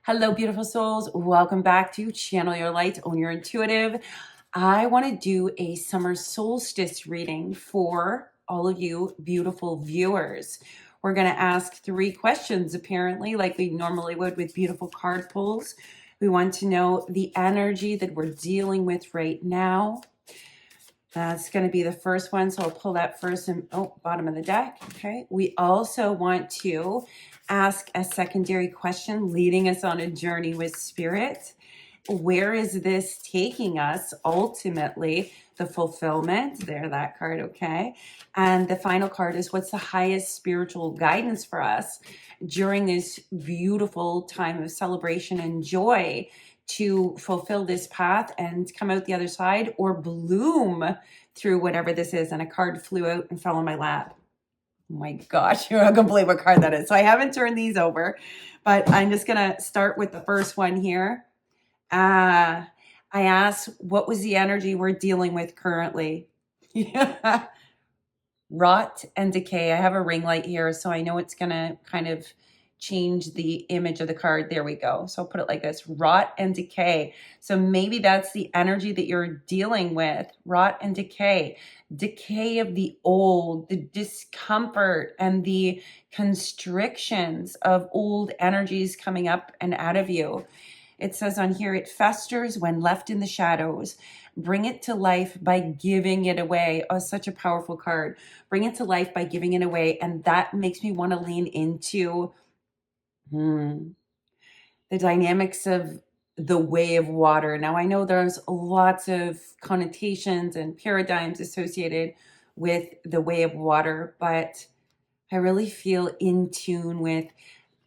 Hello, beautiful souls. Welcome back to Channel Your Light, Own Your Intuitive. I want to do a summer solstice reading for all of you beautiful viewers. We're going to ask 3 questions, apparently, like we normally would with beautiful card pulls. We want to know the energy that we're dealing with right now. That's going to be the first one, so I'll pull that first and bottom of the deck. Okay. We also want to ask a secondary question, leading us on a journey with spirit. Where is this taking us ultimately? The fulfillment, there, that card, okay. And the final card is, what's the highest spiritual guidance for us during this beautiful time of celebration and joy to fulfill this path and come out the other side or bloom through whatever this is? And a card flew out and fell on my lap. Oh my gosh, you're not gonna believe what card that is. So I haven't turned these over, but I'm just gonna start with the first one here. I asked, what was the energy we're dealing with currently? Yeah. Rot and decay. I have a ring light here, so I know it's gonna kind of change the image of the card. There we go. So I'll put it like this: rot and decay. So maybe that's the energy that you're dealing with. Rot and decay. Decay of the old, the discomfort and the constrictions of old energies coming up and out of you. It says on here, it festers when left in the shadows. Bring it to life by giving it away. Oh, such a powerful card. Bring it to life by giving it away. And that makes me want to lean into the dynamics of the way of water. Now, I know there's lots of connotations and paradigms associated with the way of water, but I really feel in tune with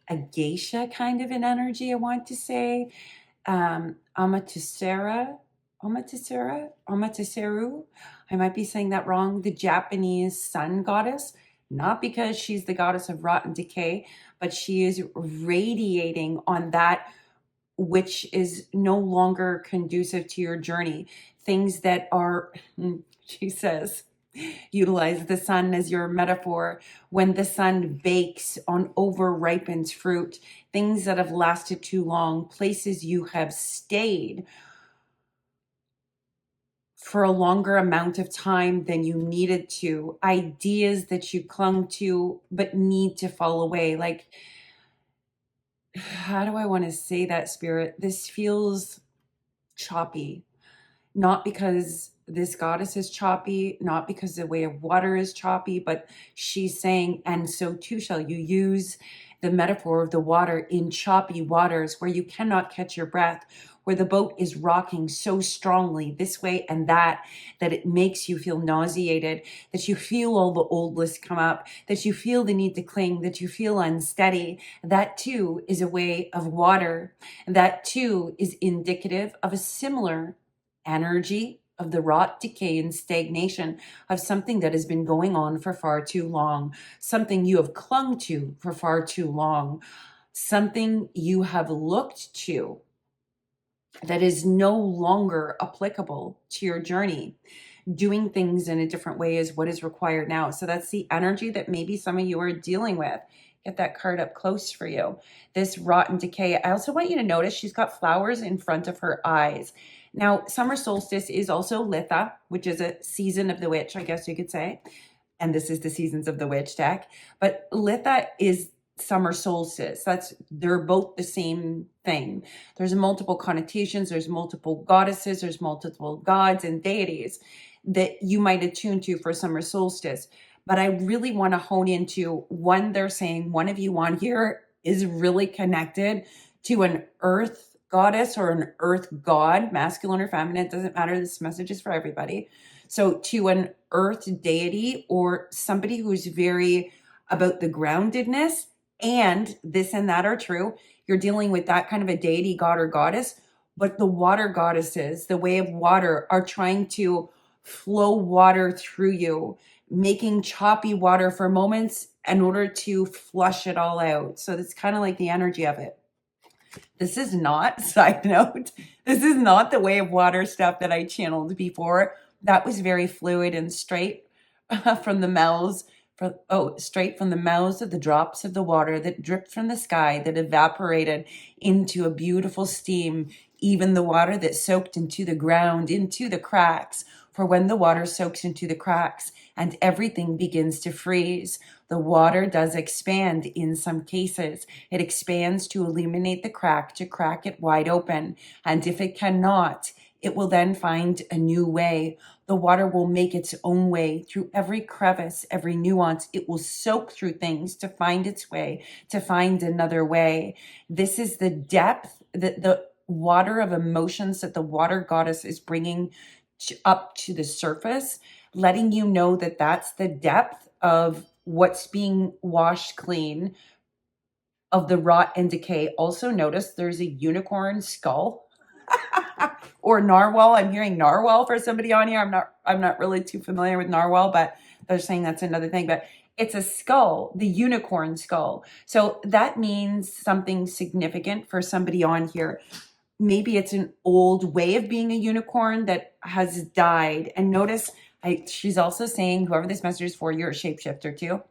a geisha kind of an energy, I want to say. Amaterasu. I might be saying that wrong. The Japanese sun goddess, not because she's the goddess of rot and decay, but she is radiating on that which is no longer conducive to your journey. Things that are, she says, utilize the sun as your metaphor. When the sun bakes on over-ripened fruit, things that have lasted too long, places you have stayed for a longer amount of time than you needed to, ideas that you clung to but need to fall away. Like, how do I want to say that, Spirit? This feels choppy. Not because this goddess is choppy, not because the way of water is choppy, but she's saying, and so too shall you. Use the metaphor of the water in choppy waters where you cannot catch your breath, where the boat is rocking so strongly this way and that it makes you feel nauseated, that you feel all the old lists come up, that you feel the need to cling, that you feel unsteady. That too is a way of water. That too is indicative of a similar energy of the rot, decay, and stagnation of something that has been going on for far too long, something you have clung to for far too long, something you have looked to that is no longer applicable to your journey. Doing things in a different way is what is required now. So that's the energy that maybe some of you are dealing with. Get that card up close for you. This rot and decay. I also want you to notice she's got flowers in front of her eyes. Now, summer solstice is also Litha, which is a season of the witch, I guess you could say. And this is the Seasons of the Witch deck. But Litha is summer solstice. They're both the same thing. There's multiple connotations. There's multiple goddesses. There's multiple gods and deities that you might attune to for summer solstice. But I really want to hone into one. They're saying one of you on here is really connected to an earth goddess or an earth god, masculine or feminine, it doesn't matter. This message is for everybody. So to an earth deity or somebody who's very about the groundedness, and this and that are true. You're dealing with that kind of a deity, god or goddess, but the water goddesses, the way of water, are trying to flow water through you, making choppy water for moments in order to flush it all out. So that's kind of like the energy of it. This is not, side note, this is not the way of water stuff that I channeled before. That was very fluid and straight from the mouths, straight from the mouths of the drops of the water that dripped from the sky, that evaporated into a beautiful steam, even the water that soaked into the ground, into the cracks. For when the water soaks into the cracks and everything begins to freeze, the water does expand in some cases. It expands to illuminate the crack, to crack it wide open. And if it cannot, it will then find a new way. The water will make its own way through every crevice, every nuance. It will soak through things to find its way, to find another way. This is the depth, the water of emotions that the water goddess is bringing up to the surface, letting you know that that's the depth of what's being washed clean of the rot and decay. Also notice there's a unicorn skull or narwhal. I'm hearing narwhal for somebody on here. I'm not really too familiar with narwhal, but they're saying that's another thing. But it's a skull, the unicorn skull. So that means something significant for somebody on here. Maybe it's an old way of being a unicorn that has died. And notice, she's also saying, whoever this message is for, you're a shapeshifter too.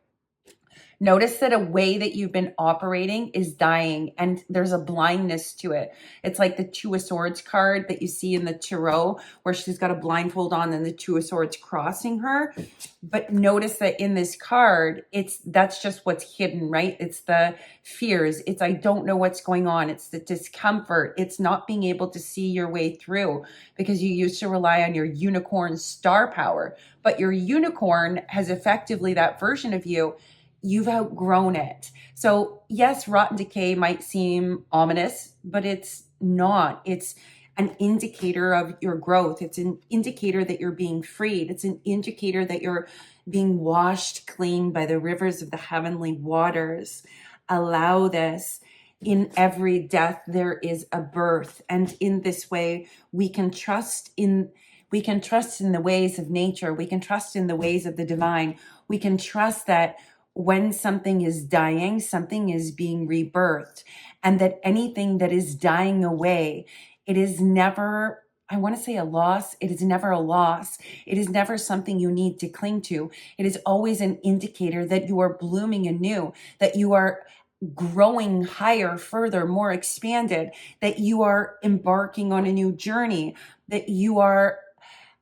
Notice that a way that you've been operating is dying and there's a blindness to it. It's like the Two of Swords card that you see in the tarot where she's got a blindfold on and the Two of Swords crossing her. But notice that in this card, that's just what's hidden, right? It's the fears. It's I don't know what's going on. It's the discomfort. It's not being able to see your way through because you used to rely on your unicorn star power. But your unicorn has effectively that version of you. You've outgrown it. So yes, rot and decay might seem ominous, but it's not. It's an indicator of your growth. It's an indicator that you're being freed. It's an indicator that you're being washed clean by the rivers of the heavenly waters. Allow this. In every death, there is a birth. And in this way, we can trust in the ways of nature. We can trust in the ways of the divine. We can trust that when something is dying, something is being rebirthed, and that anything that is dying away, it is never, I want to say a loss. It is never a loss. It is never something you need to cling to. It is always an indicator that you are blooming anew, that you are growing higher, further, more expanded, that you are embarking on a new journey, that you are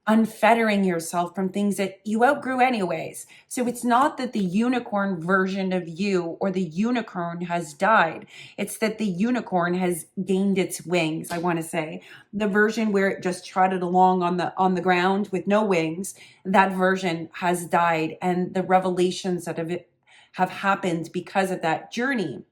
unfettering yourself from things that you outgrew anyways. So it's not that the unicorn version of you or the unicorn has died. It's that the unicorn has gained its wings, I want to say. The version where it just trotted along on the ground with no wings, that version has died. And the revelations that have happened because of that journey.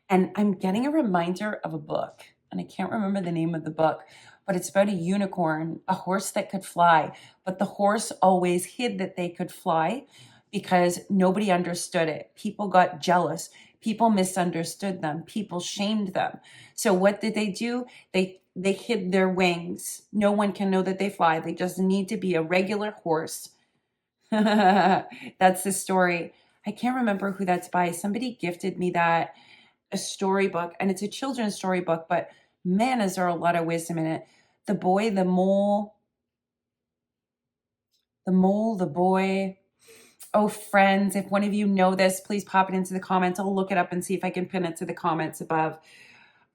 And I'm getting a reminder of a book, and I can't remember the name of the book, but it's about a unicorn, a horse that could fly. But the horse always hid that they could fly because nobody understood it. People got jealous. People misunderstood them. People shamed them. So what did they do? They hid their wings. No one can know that they fly. They just need to be a regular horse. That's the story. I can't remember who that's by. Somebody gifted me that, a storybook, and it's a children's storybook, but man, is there a lot of wisdom in it. The boy, the mole, the boy. Oh, friends, if one of you know this, please pop it into the comments. I'll look it up and see if I can pin it to the comments above.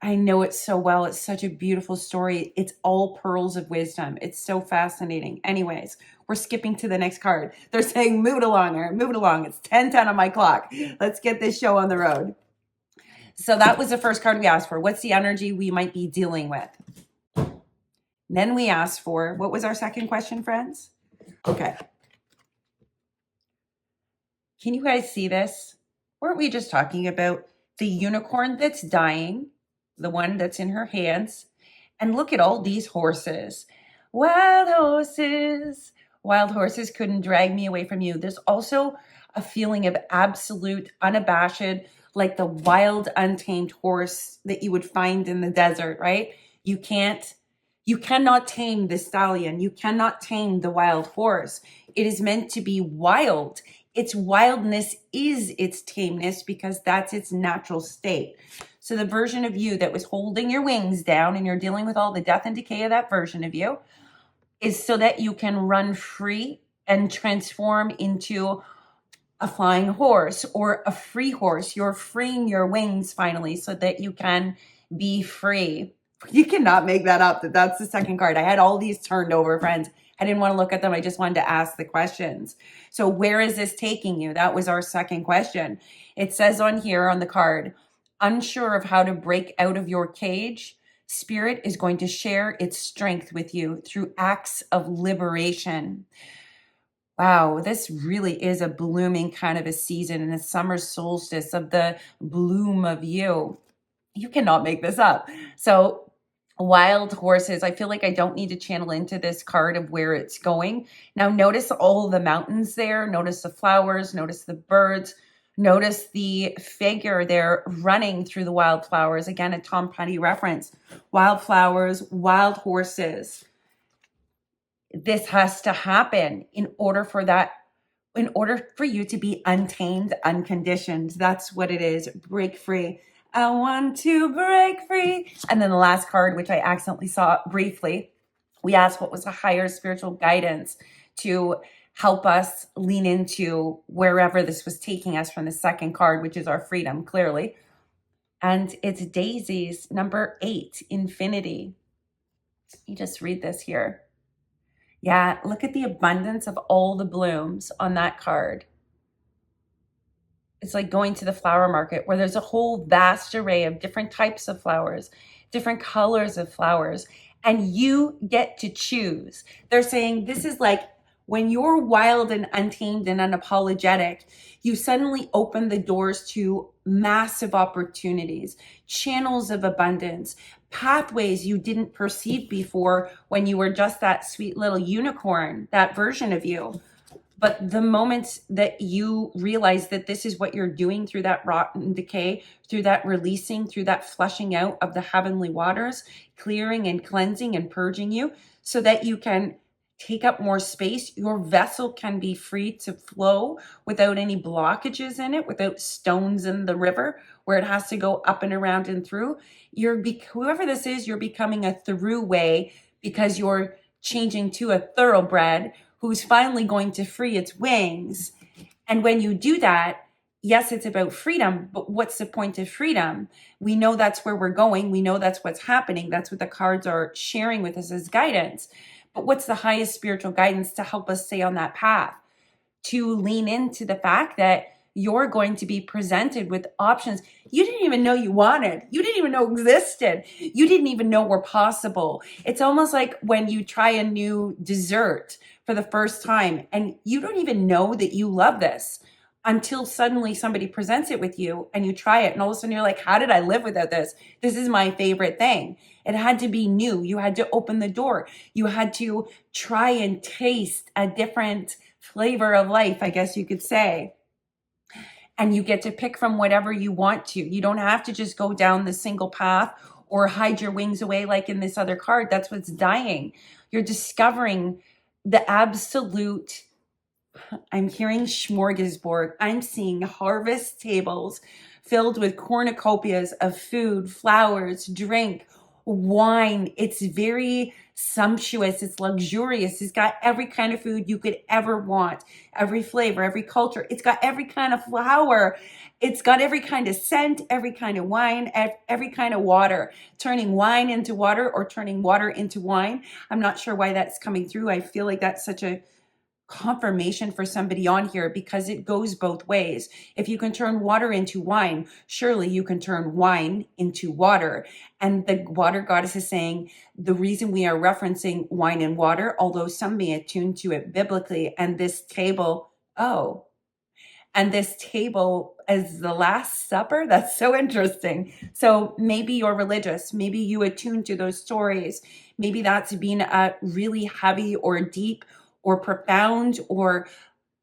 I know it so well. It's such a beautiful story. It's all pearls of wisdom. It's so fascinating. Anyways, we're skipping to the next card. They're saying, move it along, Erin, move it along. It's 10:10 on my clock. Let's get this show on the road. So that was the first card we asked for. What's the energy we might be dealing with? Then we asked for, what was our second question, friends? Okay. Can you guys see this? Weren't we just talking about the unicorn that's dying, the one that's in her hands? And look at all these horses. Wild horses. Wild horses couldn't drag me away from you. There's also a feeling of absolute, unabashed, like the wild, untamed horse that you would find in the desert, right? You cannot tame the stallion. You cannot tame the wild horse. It is meant to be wild. Its wildness is its tameness because that's its natural state. So the version of you that was holding your wings down and you're dealing with all the death and decay of that version of you is so that you can run free and transform into a flying horse or a free horse. You're freeing your wings finally so that you can be free. You cannot make that up. That's the second card. I had all these turned over, friends. I didn't want to look at them. I just wanted to ask the questions. So where is this taking you? That was our second question. It says on here on the card, unsure of how to break out of your cage, Spirit is going to share its strength with you through acts of liberation. Wow, this really is a blooming kind of a season and a summer solstice of the bloom of you. You cannot make this up. So, wild horses, I feel like I don't need to channel into this card of where it's going. Now, notice all the mountains there. Notice the flowers. Notice the birds. Notice the figure there running through the wildflowers. Again, a Tom Petty reference. Wildflowers, wild horses. This has to happen in order for you to be untamed, unconditioned. That's what it is. Break free. I want to break free. And then the last card, which I accidentally saw briefly, we asked what was a higher spiritual guidance to help us lean into wherever this was taking us from the second card, which is our freedom, clearly. And it's daisies, number 8, infinity. You just read this here. Yeah, look at the abundance of all the blooms on that card. It's like going to the flower market where there's a whole vast array of different types of flowers, different colors of flowers, and you get to choose. They're saying this is like when you're wild and untamed and unapologetic, you suddenly open the doors to massive opportunities, channels of abundance, pathways you didn't perceive before when you were just that sweet little unicorn, that version of you. But the moment that you realize that this is what you're doing through that rot and decay, through that releasing, through that flushing out of the heavenly waters, clearing and cleansing and purging you so that you can take up more space, your vessel can be free to flow without any blockages in it, without stones in the river where it has to go up and around and through. Whoever this is, you're becoming a throughway because you're changing to a thoroughbred who's finally going to free its wings. And when you do that, yes, it's about freedom, but what's the point of freedom? We know that's where we're going. We know that's what's happening. That's what the cards are sharing with us as guidance. But what's the highest spiritual guidance to help us stay on that path? To lean into the fact that you're going to be presented with options you didn't even know you wanted. You didn't even know existed. You didn't even know were possible. It's almost like when you try a new dessert for the first time and you don't even know that you love this until suddenly somebody presents it with you and you try it and all of a sudden you're like, how did I live without this? This is my favorite thing. It had to be new. You had to open the door. You had to try and taste a different flavor of life, I guess you could say. And you get to pick from whatever you want to. You don't have to just go down the single path or hide your wings away like in this other card. That's what's dying. You're discovering the absolute, I'm hearing smorgasbord. I'm seeing harvest tables filled with cornucopias of food, flowers, drink, wine. It's very sumptuous. It's luxurious. It's got every kind of food you could ever want, every flavor, every culture. It's got every kind of flower. It's got every kind of scent, every kind of wine, every kind of water, turning wine into water or turning water into wine. I'm not sure why that's coming through. I feel like that's such a confirmation for somebody on here because it goes both ways. If you can turn water into wine, surely you can turn wine into water. And the water goddess is saying the reason we are referencing wine and water, although some may attune to it biblically, and this table, and this table as the Last Supper, that's so interesting. So maybe you're religious, maybe you attune to those stories, maybe that's been a really heavy or deep or profound or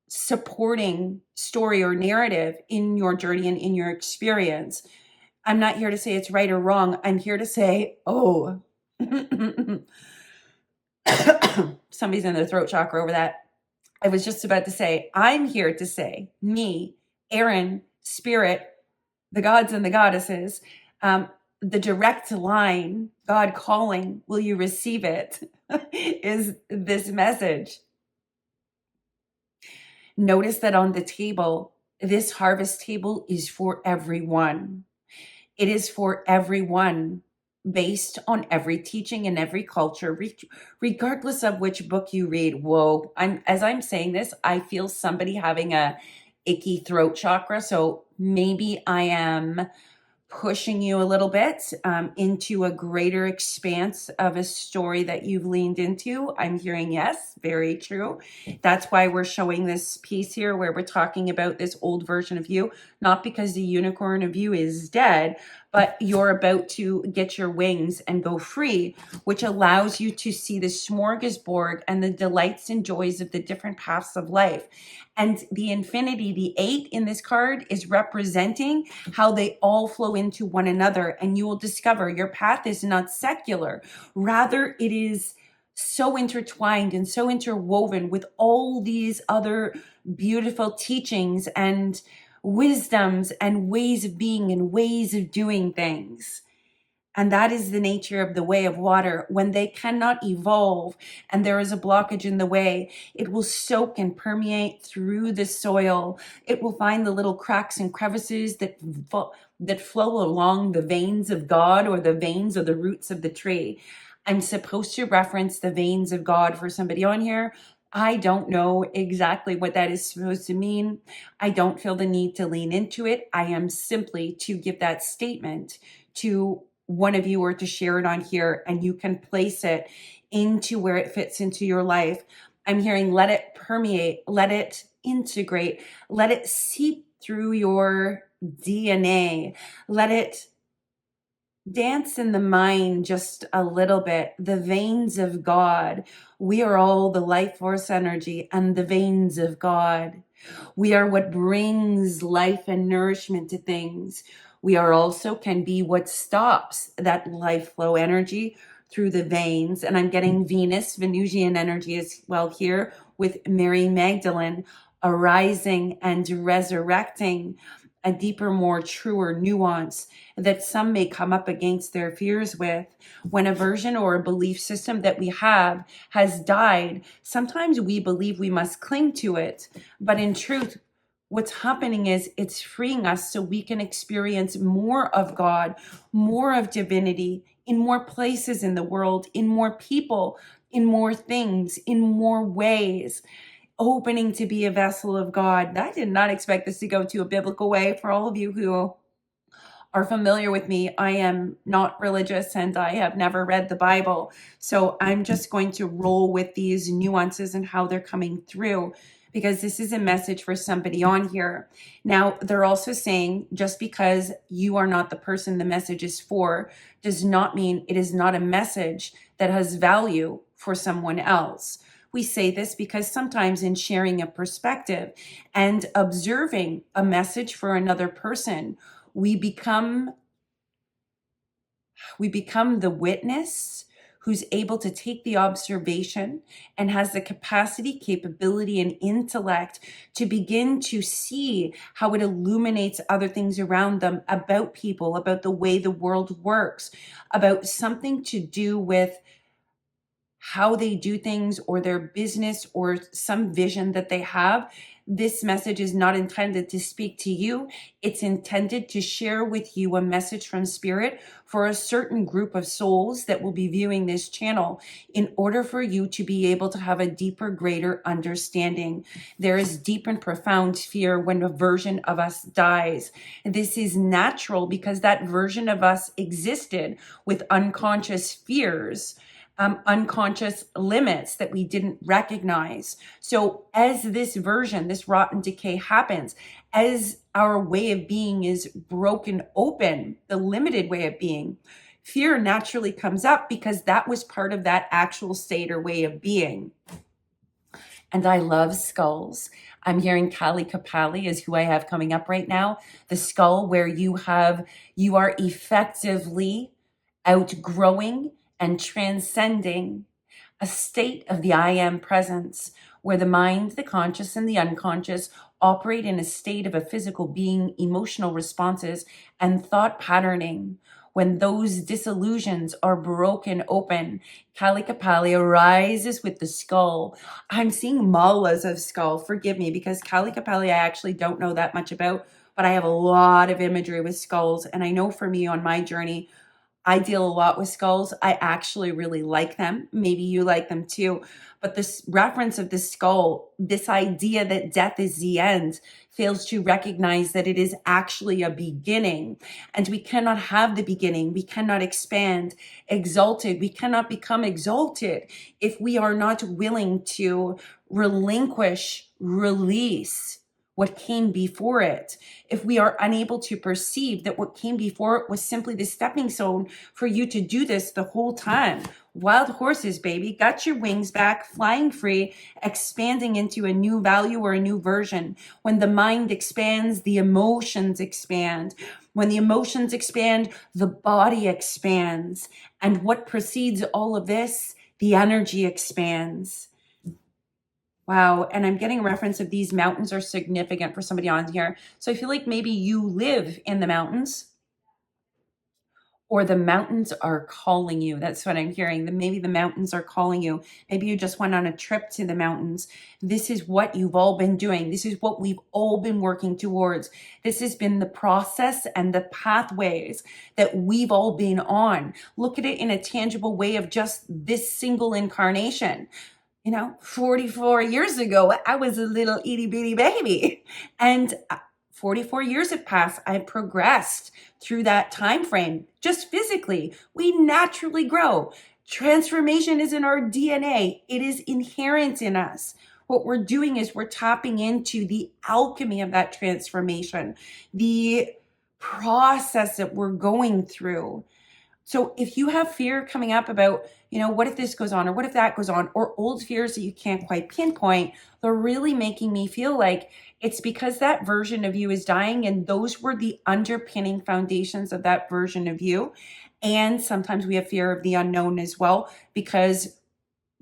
supporting story or narrative in your journey and in your experience. I'm not here to say it's right or wrong. I'm here to say, somebody's in their throat chakra over that. I was just about to say, I'm here to say, me, Erin, Spirit, the gods and the goddesses, the direct line, God calling, will you receive it, is this message. Notice that on the table, this harvest table is for everyone. It is for everyone, based on every teaching and every culture, regardless of which book you read. Whoa, as I'm saying this, I feel somebody having a icky throat chakra. So maybe I am pushing you a little bit into a greater expanse of a story that you've leaned into. I'm hearing yes, very true. That's why we're showing this piece here where we're talking about this old version of you, not because the unicorn of you is dead, but you're about to get your wings and go free, which allows you to see the smorgasbord and the delights and joys of the different paths of life. And the infinity, the 8 in this card, is representing how they all flow into one another. And you will discover your path is not secular. Rather, it is so intertwined and so interwoven with all these other beautiful teachings and wisdoms and ways of being and ways of doing things. And that is the nature of the way of water. When they cannot evolve and there is a blockage in the way, it will soak and permeate through the soil. It will find the little cracks and crevices that flow along the veins of God or the veins or the roots of the tree. I'm supposed to reference the veins of God for somebody on here. I don't know exactly what that is supposed to mean. I don't feel the need to lean into it. I am simply to give that statement to one of you or to share it on here, and you can place it into where it fits into your life. I'm hearing let it permeate, let it integrate, let it seep through your DNA, let it dance in the mind just a little bit. The veins of God. We are all the life force energy and the veins of God. We are what brings life and nourishment to things. We are also can be what stops that life flow energy through the veins. And I'm getting Venus, Venusian energy as well here with Mary Magdalene arising and resurrecting a deeper, more truer nuance that some may come up against their fears with. When a version or a belief system that we have has died, sometimes we believe we must cling to it. But in truth, what's happening is it's freeing us so we can experience more of God, more of divinity in more places in the world, in more people, in more things, in more ways. Opening to be a vessel of God. I did not expect this to go to a biblical way. For all of you who are familiar with me, I am not religious and I have never read the Bible. So I'm just going to roll with these nuances and how they're coming through, because this is a message for somebody on here. Now, they're also saying just because you are not the person the message is for does not mean it is not a message that has value for someone else. We say this because sometimes in sharing a perspective and observing a message for another person, we become the witness who's able to take the observation and has the capacity, capability, and intellect to begin to see how it illuminates other things around them, about people, about the way the world works, about something to do with how they do things or their business or some vision that they have. This message is not intended to speak to you. It's intended to share with you a message from Spirit for a certain group of souls that will be viewing this channel in order for you to be able to have a deeper, greater understanding. There is deep and profound fear when a version of us dies. This is natural because that version of us existed with unconscious fears, unconscious limits that we didn't recognize. So as this version, this rot and decay happens, as our way of being is broken open, the limited way of being, fear naturally comes up because that was part of that actual state or way of being. And I love skulls. I'm hearing Kali Kapali is who I have coming up right now. The skull where you are effectively outgrowing and transcending a state of the I am presence, where the mind, the conscious, and the unconscious operate in a state of a physical being, emotional responses, and thought patterning, when those disillusions are broken open, Kalikapali arises with the skull. I'm seeing malas of skull. Forgive me, because Kalikapali I actually don't know that much about, but I have a lot of imagery with skulls. And I know for me on my journey, I deal a lot with skulls. I actually really like them. Maybe you like them too. But this reference of the skull, this idea that death is the end, fails to recognize that it is actually a beginning. And we cannot have the beginning. We cannot expand exalted. We cannot become exalted if we are not willing to relinquish, release what came before it. If we are unable to perceive that what came before it was simply the stepping stone for you to do this the whole time. Wild horses, baby, got your wings back, flying free, expanding into a new value or a new version. When the mind expands, the emotions expand. When the emotions expand, the body expands. And what precedes all of this? The energy expands. Wow. And I'm getting a reference of these mountains are significant for somebody on here. So I feel like maybe you live in the mountains, or the mountains are calling you. That's what I'm hearing. Maybe the mountains are calling you. Maybe you just went on a trip to the mountains. This is what you've all been doing. This is what we've all been working towards. This has been the process and the pathways that we've all been on. Look at it in a tangible way of just this single incarnation. 44 years ago, I was a little itty bitty baby. And 44 years have passed. I've progressed through that time frame. Just physically, we naturally grow. Transformation is in our DNA. It is inherent in us. What we're doing is we're tapping into the alchemy of that transformation, the process that we're going through. So if you have fear coming up about, what if this goes on, or what if that goes on, or old fears that you can't quite pinpoint, they're really making me feel like it's because that version of you is dying, and those were the underpinning foundations of that version of you. And sometimes we have fear of the unknown as well, because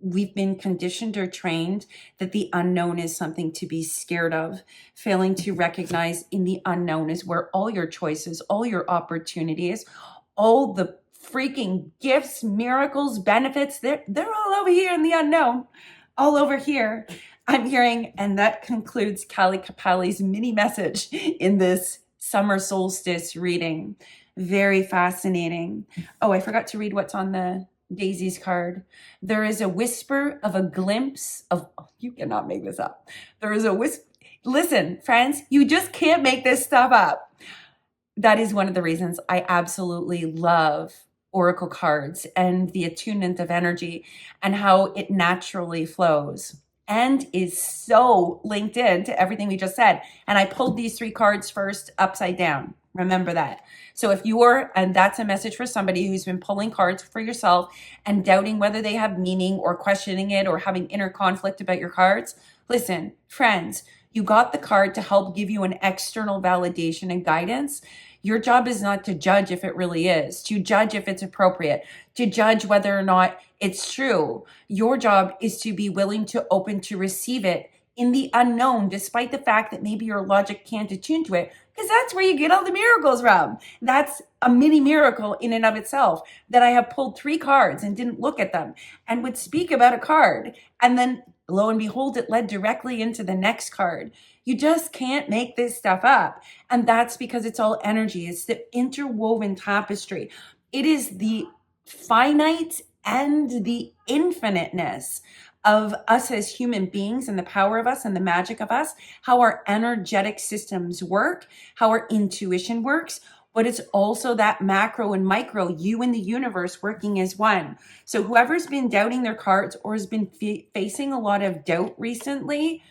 we've been conditioned or trained that the unknown is something to be scared of. Failing to recognize in the unknown is where all your choices, all your opportunities, all the freaking gifts, miracles, benefits, they're all over here in the unknown, all over here. I'm hearing, and that concludes Kalikapali's mini message in this summer solstice reading. Very fascinating. Oh, I forgot to read what's on the Daisy's card. There is a whisper of a glimpse of, you cannot make this up. There is a whisper. Listen, friends, you just can't make this stuff up. That is one of the reasons I absolutely love oracle cards and the attunement of energy and how it naturally flows and is so linked in to everything we just said. And I pulled these 3 cards first upside down. Remember that. So if you're, and that's a message for somebody who's been pulling cards for yourself and doubting whether they have meaning or questioning it or having inner conflict about your cards, listen, friends, you got the card to help give you an external validation and guidance. Your job is not to judge if it really is, to judge if it's appropriate, to judge whether or not it's true. Your job is to be willing to open to receive it in the unknown, despite the fact that maybe your logic can't attune to it, because that's where you get all the miracles from. That's a mini miracle in and of itself, that I have pulled 3 cards and didn't look at them and would speak about a card. And then lo and behold, it led directly into the next card. You just can't make this stuff up. And that's because it's all energy. It's the interwoven tapestry. It is the finite and the infiniteness of us as human beings, and the power of us and the magic of us, how our energetic systems work, how our intuition works. But it's also that macro and micro, you and the universe working as one. So whoever's been doubting their cards or has been facing a lot of doubt recently,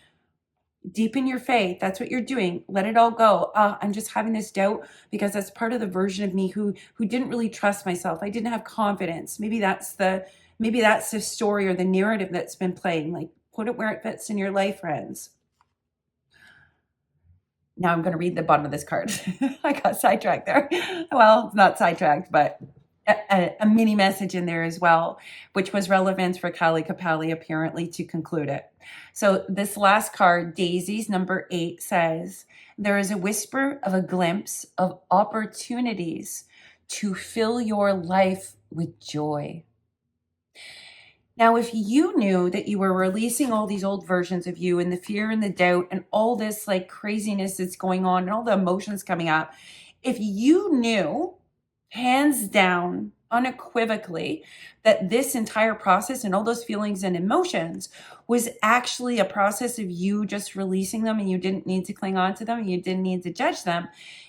deepen your faith. That's what you're doing. Let it all go. I'm just having this doubt because that's part of the version of me who didn't really trust myself. I didn't have confidence. Maybe that's the story or the narrative that's been playing. Like, put it where it fits in your life, friends. Now I'm going to read the bottom of this card. I got sidetracked there. Well, it's not sidetracked, but a mini message in there as well, which was relevant for Kalikapali apparently to conclude it. So this last card, Daisies, number 8, says, there is a whisper of a glimpse of opportunities to fill your life with joy. Now, if you knew that you were releasing all these old versions of you and the fear and the doubt and all this like craziness that's going on and all the emotions coming up, if you knew hands down, unequivocally, that this entire process and all those feelings and emotions was actually a process of you just releasing them, and you didn't need to cling on to them, and you didn't need to judge them,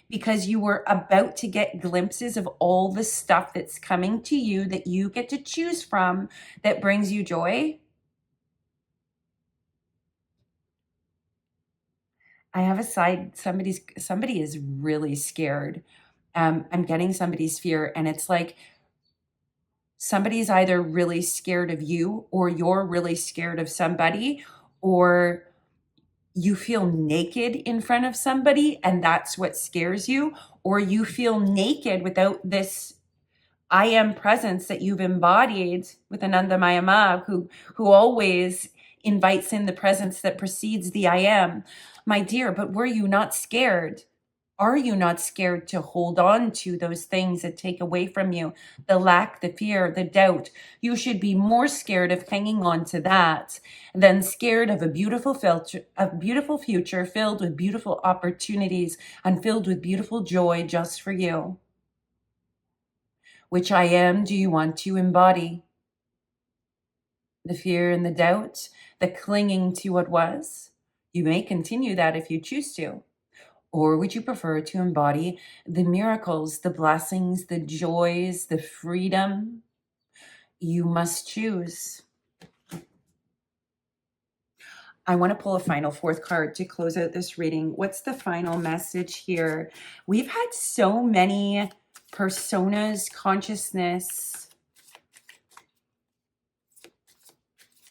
because you were about to get glimpses of all the stuff that's coming to you that you get to choose from that brings you joy. I have a side, somebody is really scared. I'm getting somebody's fear, and it's like somebody's either really scared of you, or you're really scared of somebody, or you feel naked in front of somebody and that's what scares you, or you feel naked without this I am presence that you've embodied with Ananda Mayama, who always invites in the presence that precedes the I am. My dear, but were you not scared? Are you not scared to hold on to those things that take away from you? The lack, the fear, the doubt. You should be more scared of hanging on to that than scared of a beautiful future filled with beautiful opportunities and filled with beautiful joy just for you. Which I am do you want to embody? The fear and the doubt, the clinging to what was? You may continue that if you choose to. Or would you prefer to embody the miracles, the blessings, the joys, the freedom? You must choose. I want to pull a final fourth card to close out this reading. What's the final message here? We've had so many personas, consciousness,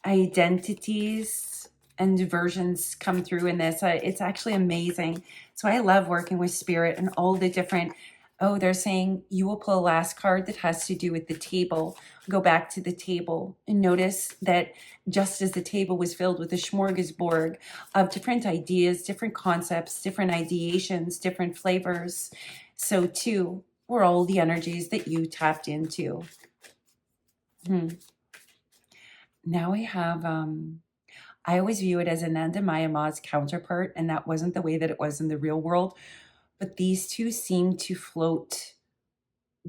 identities, and versions come through in this. It's actually amazing. So I love working with spirit and all the different, they're saying you will pull a last card that has to do with the table. Go back to the table and notice that just as the table was filled with a smorgasbord of different ideas, different concepts, different ideations, different flavors, so too were all the energies that you tapped into. Now we have, I always view it as Ananda Mayama's counterpart, and that wasn't the way that it was in the real world. But these two seem to float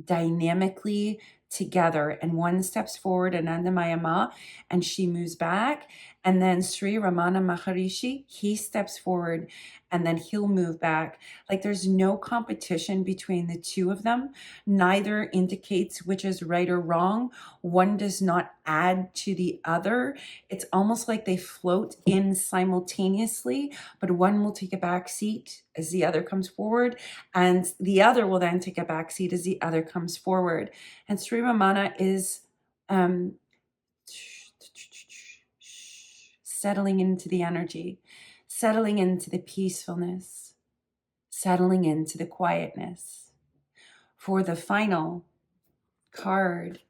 dynamically together, and one steps forward, Ananda Mayama, and she moves back, and then Sri Ramana Maharishi, he steps forward and then he'll move back. Like there's no competition between the two of them. Neither indicates which is right or wrong. One does not add to the other. It's almost like they float in simultaneously, but one will take a back seat as the other comes forward, and the other will then take a back seat as the other comes forward. And Sri Ramana is settling into the energy, settling into the peacefulness, settling into the quietness. For the final card,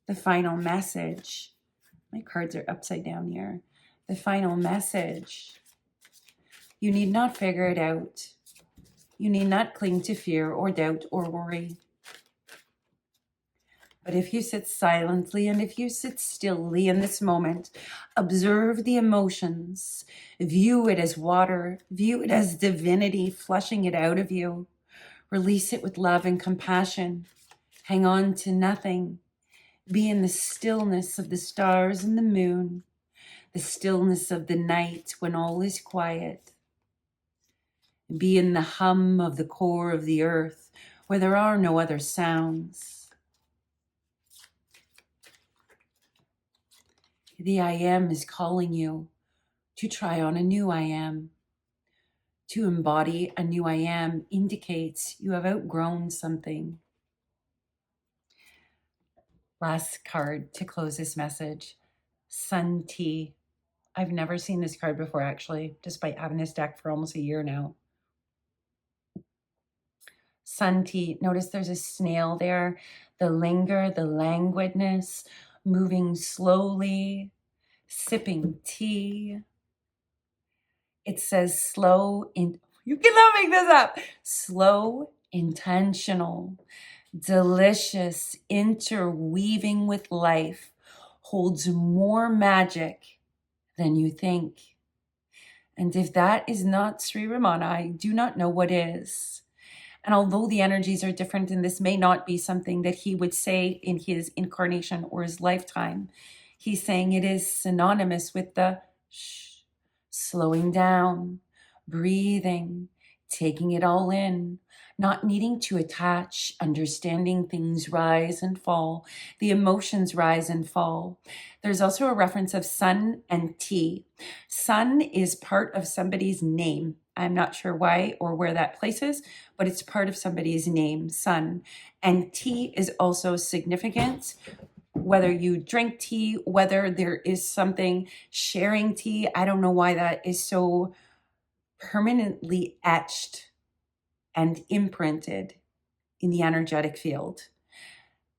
the final message, my cards are upside down here. The final message, you need not figure it out. You need not cling to fear or doubt or worry. But if you sit silently and if you sit stillly in this moment, observe the emotions, view it as water, view it as divinity flushing it out of you. Release it with love and compassion. Hang on to nothing. Be in the stillness of the stars and the moon, the stillness of the night when all is quiet. Be in the hum of the core of the earth where there are no other sounds. The I am is calling you to try on a new I am. To embody a new I am indicates you have outgrown something. Last card to close this message, Sun Tea. I've never seen this card before, actually, despite having this deck for almost a year now. Sun Tea. Notice there's a snail there. The linger, the languidness, moving slowly, sipping tea. It says slow, you cannot make this up. Slow, intentional, delicious, interweaving with life, holds more magic than you think. And if that is not Sri Ramana, I do not know what is. And although the energies are different, and this may not be something that he would say in his incarnation or his lifetime, he's saying it is synonymous with the shh, slowing down, breathing, taking it all in, not needing to attach, understanding things rise and fall, the emotions rise and fall. There's also a reference of sun and tea. Sun is part of somebody's name. I'm not sure why or where that place is, but it's part of somebody's name, sun. And tea is also significant. Whether you drink tea, whether there is something sharing tea, I don't know why that is so permanently etched and imprinted in the energetic field.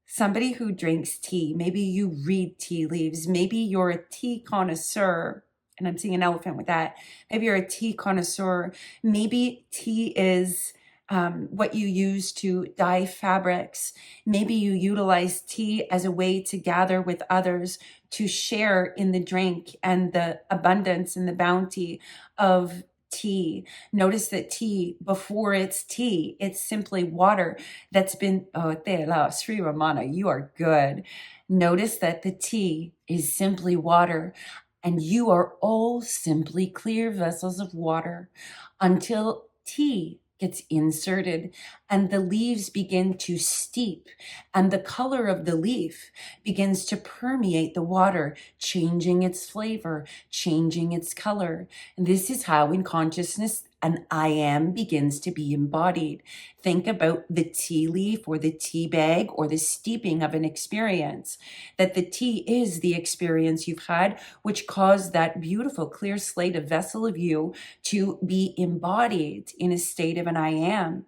Somebody who drinks tea, maybe you read tea leaves, maybe you're a tea connoisseur, and I'm seeing an elephant with that. Maybe you're a tea connoisseur. Maybe tea is what you use to dye fabrics. Maybe you utilize tea as a way to gather with others, to share in the drink and the abundance and the bounty of tea. Notice that tea, before it's tea, it's simply water that's been, oh, te la, Sri Ramana, you are good. Notice that the tea is simply water, and you are all simply clear vessels of water until tea gets inserted and the leaves begin to steep and the color of the leaf begins to permeate the water, changing its flavor, changing its color. And this is how in consciousness an I am begins to be embodied. Think about the tea leaf or the tea bag or the steeping of an experience, that the tea is the experience you've had, which caused that beautiful clear slate of vessel of you to be embodied in a state of an I am.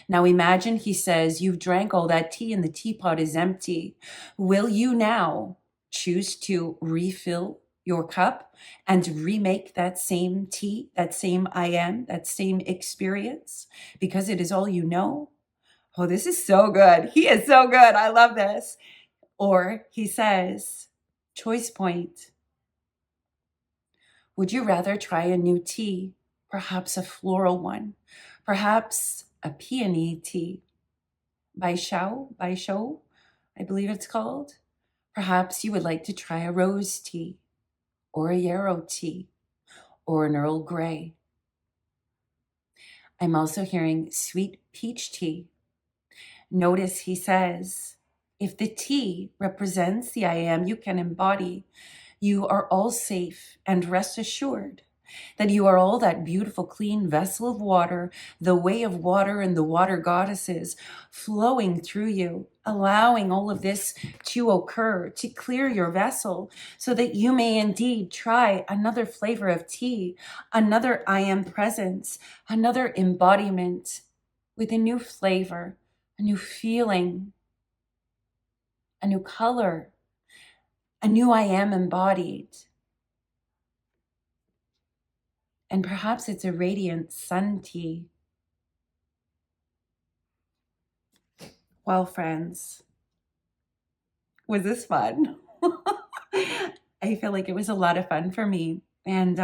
Now imagine he says, you've drank all that tea and the teapot is empty. Will you now choose to refill your cup and remake that same tea, that same I am, that same experience, because it is all you know? Oh, this is so good. He is so good. I love this. Or he says, choice point. Would you rather try a new tea, perhaps a floral one, perhaps a peony tea by Shao, I believe it's called? Perhaps you would like to try a rose tea, or a yarrow tea, or an Earl Grey. I'm also hearing sweet peach tea. Notice he says, if the tea represents the I am you can embody, you are all safe, and rest assured that you are all that beautiful, clean vessel of water, the way of water and the water goddesses flowing through you, allowing all of this to occur, to clear your vessel so that you may indeed try another flavor of tea, another I am presence, another embodiment with a new flavor, a new feeling, a new color, a new I am embodied. And perhaps it's a radiant sun tea. Well, friends, was this fun? I feel like it was a lot of fun for me. And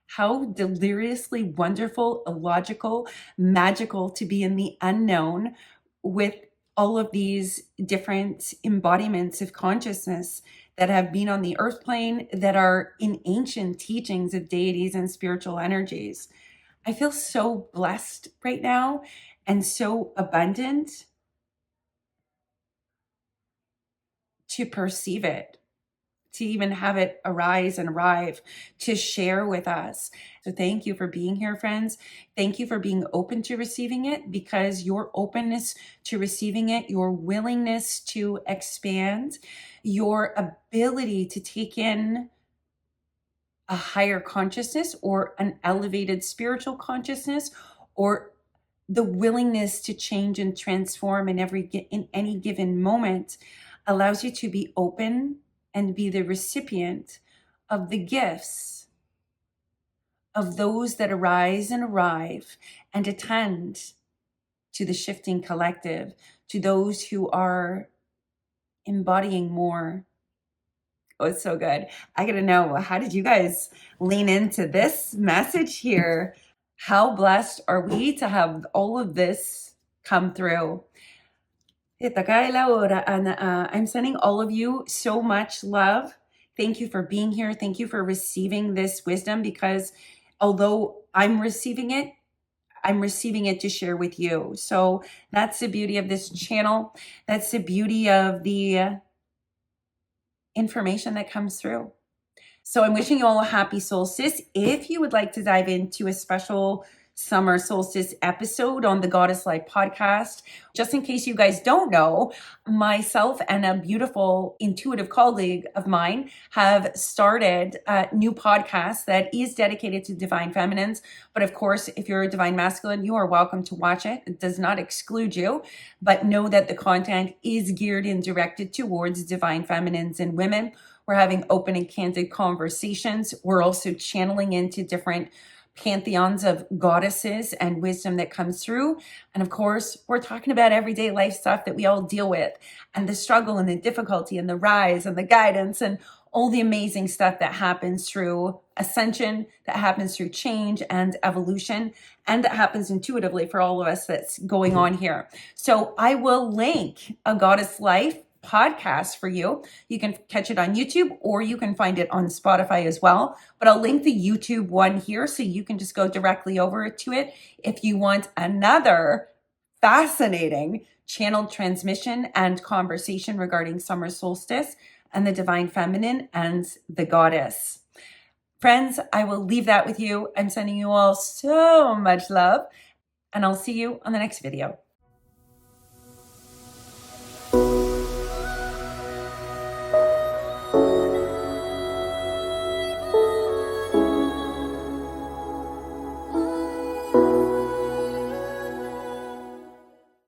how deliriously wonderful, illogical, magical to be in the unknown with all of these different embodiments of consciousness that have been on the earth plane, that are in ancient teachings of deities and spiritual energies. I feel so blessed right now and so abundant to perceive it, to even have it arise and arrive, to share with us. So thank you for being here, friends. Thank you for being open to receiving it, because your openness to receiving it, your willingness to expand, your ability to take in a higher consciousness or an elevated spiritual consciousness, or the willingness to change and transform in any given moment, allows you to be open and be the recipient of the gifts of those that arise and arrive and attend to the shifting collective to those who are embodying more. Oh, it's so good. I gotta know, how did you guys lean into this message here? How blessed are we to have all of this come through? And I'm sending all of you so much love. Thank you for being here. Thank you for receiving this wisdom, because although I'm receiving it to share with you. So that's the beauty of this channel. That's the beauty of the information that comes through. So I'm wishing you all a happy solstice. If you would like to dive into a special summer solstice episode on the Goddess Life podcast, just in case you guys don't know, myself and a beautiful intuitive colleague of mine have started a new podcast that is dedicated to divine feminines. But of course, if you're a divine masculine, you are welcome to watch it. It does not exclude you, but know that the content is geared and directed towards divine feminines and women. We're having open and candid conversations. We're also channeling into different pantheons of goddesses and wisdom that comes through. And of course, we're talking about everyday life stuff that we all deal with, and the struggle and the difficulty and the rise and the guidance and all the amazing stuff that happens through ascension, that happens through change and evolution, and that happens intuitively for all of us that's going on here. So I will link a Goddess Life podcast for you. You can catch it on YouTube, or you can find it on Spotify as well. But I'll link the YouTube one here so you can just go directly over to it if you want another fascinating channeled transmission and conversation regarding summer solstice and the divine feminine and the goddess. Friends, I will leave that with you. I'm sending you all so much love, and I'll see you on the next video.